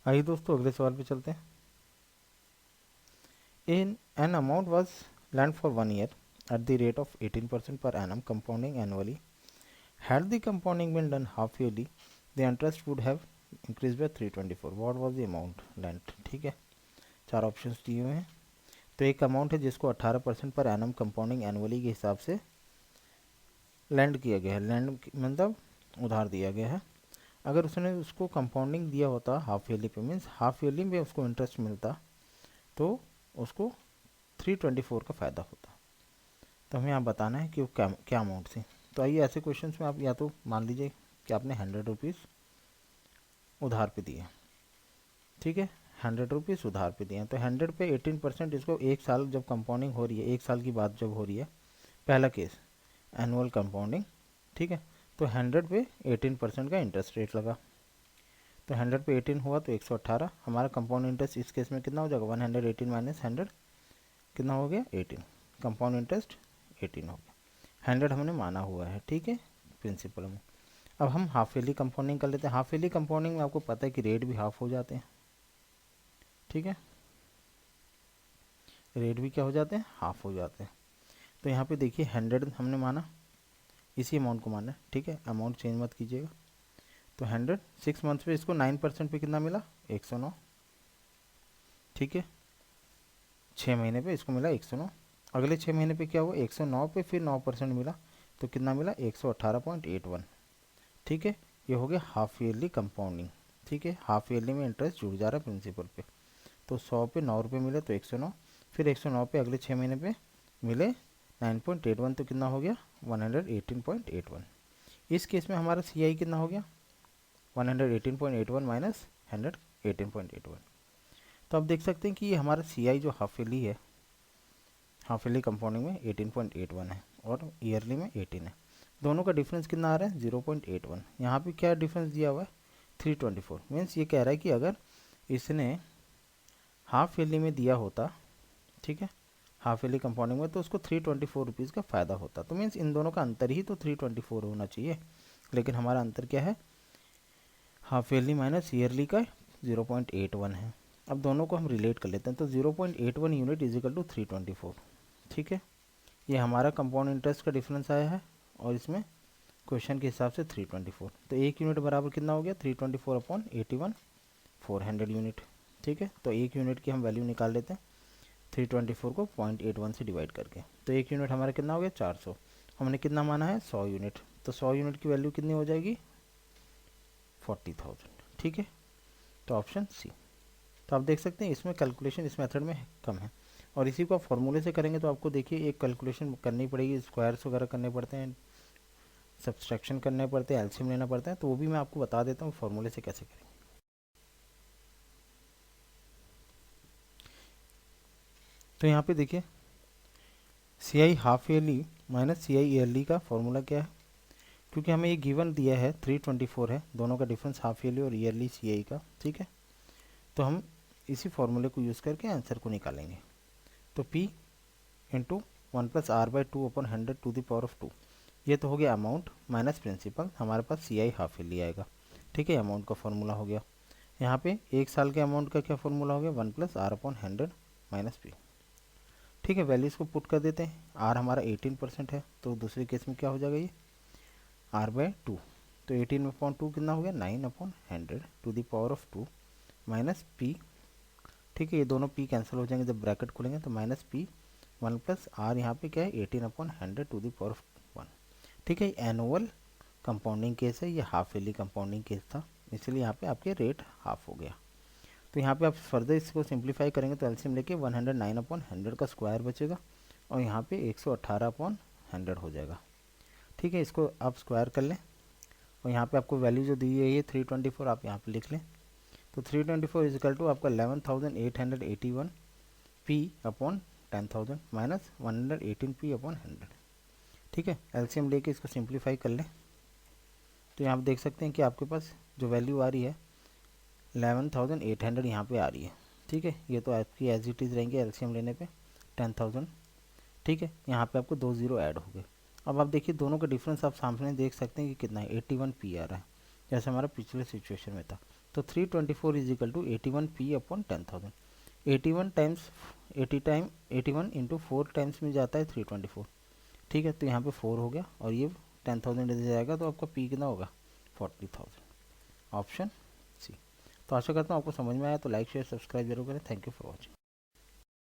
आइए दोस्तों अगले सवाल पे चलते हैं। In an amount was lent for 1 year at the rate of 18% per annum compounding annually. Had the compounding been done half yearly, the interest would have increased by 324. What was the amount lent? ठीक है, चार options दिए हुए हैं। तो एक amount है जिसको 18% पर एनम कंपाउंडिंग एनुअली के हिसाब से लैंड किया गया है। लैंड मतलब उधार दिया गया है। अगर उसने उसको कंपाउंडिंग दिया होता हाफ ईयरली पे, मीन्स हाफ ईयरली में उसको इंटरेस्ट मिलता, तो उसको 324 का फ़ायदा होता। तो हमें यहाँ बताना है कि वो क्या क्या अमाउंट थी। तो आइए ऐसे क्वेश्चंस में आप या तो मान लीजिए कि आपने 100 रुपीज़ उधार पे दिए, ठीक है, 100 रुपीज़ उधार पे दिए। तो 100 पे 18%, इसको एक साल जब कंपाउंडिंग हो रही है, एक साल की बात जब हो रही है, पहला केस एनुअल कंपाउंडिंग, ठीक है। तो 100 पे 18% का इंटरेस्ट रेट लगा। तो 100 पे 18 हुआ तो 118। हमारा कंपाउंड इंटरेस्ट इस केस में कितना हो जाएगा, 118 माइनस 100 कितना हो गया, 18। कंपाउंड इंटरेस्ट 18 हो गया। 100 हमने माना हुआ है, ठीक है, प्रिंसिपल में। अब हम हाफ ईयरली कंपाउंडिंग कर लेते हैं। हाफ ईयरली कंपाउंडिंग में आपको पता है कि रेट भी हाफ हो जाते हैं, ठीक है, रेट भी क्या हो जाते हैं, हाफ हो जाते हैं। तो यहाँ पे देखिए 100 हमने माना, इसी अमाउंट को माना, ठीक है, अमाउंट चेंज मत कीजिएगा। तो 100 6 मंथ्स पे इसको 9% पे कितना मिला, 109, ठीक है। 6 महीने पे इसको मिला 109। अगले 6 महीने पे क्या हुआ, 109 पे फिर 9% मिला, तो कितना मिला, 118.81, ठीक है। ये हो गया हाफ ईयरली कंपाउंडिंग, ठीक है। हाफ ईयरली में इंटरेस्ट जुड़ जा रहा है प्रिंसिपल पे। तो 100 पे 9 रुपये मिले तो 109, फिर 109 पे अगले 6 महीने पे मिले 9.81, तो कितना हो गया, 118.81। इस केस में हमारा सी आई कितना हो गया, 118.81 माइनस 118.81। तो आप देख सकते हैं कि ये हमारा सी आई जो हाफ ईयरली है, हाफ ईयरली कंपाउंडिंग में 18.81 है और ईयरली में 18 है। दोनों का डिफरेंस कितना आ रहा है, 0.81। यहाँ पे क्या डिफरेंस दिया हुआ है, 324। मीन्स ये कह रहा है कि अगर इसने हाफ ईयरली में दिया होता, ठीक है, हाफ ईयरली कंपाउंडिंग में, तो उसको 324 का फ़ायदा होता। तो मीन्स इन दोनों का अंतर ही तो 324 होना चाहिए, लेकिन हमारा अंतर क्या है, हाफ ईयरली माइनस ईयरली का 0.81 है। अब दोनों को हम रिलेट कर लेते हैं। तो 0.81 यूनिट इज इक्वल टू 324, ठीक है। ये हमारा कंपाउंड इंटरेस्ट का डिफरेंस आया है और इसमें क्वेश्चन के हिसाब से 324। तो एक यूनिट बराबर कितना हो गया, 324/81, 400 यूनिट, ठीक है। तो एक यूनिट की हम वैल्यू निकाल लेते हैं 324 को 0.81 से डिवाइड करके। तो एक यूनिट हमारा कितना हो गया, 400। हमने कितना माना है, 100 यूनिट। तो 100 यूनिट की वैल्यू कितनी हो जाएगी, 40,000, ठीक है। तो ऑप्शन सी। तो आप देख सकते हैं इसमें कैलकुलेशन इस मेथड में कम है, और इसी को आप फॉर्मूले से करेंगे तो आपको देखिए एक कैलकुलेशन करनी पड़ेगी, स्क्वायर्स वगैरह करने पड़ते हैं, सब्सट्रैक्शन करने पड़ते हैं, एलसीएम लेना पड़ता है। तो वो भी मैं आपको बता देता हूँ फॉर्मूले से कैसे करेंगे। तो यहाँ पे देखिए सी आई हाफ ईयरली माइनस सी आई ईयरली का फॉर्मूला क्या है, क्योंकि हमें ये गिवन दिया है 324 है, दोनों का डिफरेंस हाफ ईयरली और ईयरली सी आई का, ठीक है। तो हम इसी फॉर्मूले को यूज़ करके आंसर को निकालेंगे। तो P into 1+r/2/100 to the power of 2, ये तो हो गया अमाउंट माइनस प्रिंसिपल। हमारे पास सी आई हाफ ईयरली आएगा, ठीक है, अमाउंट का फॉर्मूला हो गया। यहाँ पे एक साल के अमाउंट का क्या फॉर्मूला हो गया, 1+r/100 माइनस पी, ठीक है। वैल्यूज़ को पुट कर देते हैं। आर हमारा 18% है, तो दूसरे केस में क्या हो जाएगा, ये r/2। तो 18/2 कितना हो गया, 9/100 to the power of 2 minus p, ठीक है। ये दोनों पी कैंसिल हो जाएंगे जब ब्रैकेट खोलेंगे, तो माइनस पी 1+r, यहाँ पे क्या है 18/100 टू द पावर ऑफ 1, ठीक है। एनुअल कंपाउंडिंग केस है, ये हाफ ईयरली कंपाउंडिंग केस था, इसलिए यहाँ पे आपके रेट हाफ हो गया। तो यहाँ पे आप फर्दर इसको सिंप्लीफाई करेंगे तो एलसीएम लेके 109/100 का स्क्वायर बचेगा और यहाँ पे 118/100 हो जाएगा, ठीक है। इसको आप स्क्वायर कर लें और यहाँ पे आपको वैल्यू जो दी है ये 324 आप यहाँ पे लिख लें। तो 324 इज इक्वल टू आपका 11,881 P/10,000 माइनस 118 P/100, ठीक है। एलसीएम लेके इसको सिंप्लीफाई कर लें तो यहाँ आप देख सकते हैं कि आपके पास जो वैल्यू आ रही है 11,800 यहाँ पे आ रही है, ठीक है। ये तो आपकी एज इट इज़ रहेंगे एलसीएम लेने पे 10,000, ठीक है। यहाँ पे आपको 2 जीरो ऐड हो गए। अब आप देखिए दोनों का डिफरेंस आप सामने देख सकते हैं कि कितना है, 81 पी आ रहा है, जैसे हमारा पिछले सिचुएशन में था। तो 324 is equal to 81p upon 10,000। 81 times 81 into 4 times में जाता है 324, ठीक है। तो यहाँ पे 4 हो गया और ये 10,000 इधर जाएगा, तो आपका पी कितना होगा 40,000, ऑप्शन सी। तो आशा करता हूँ आपको समझ में आया। तो लाइक शेयर सब्सक्राइब जरूर करें। Thank you for watching.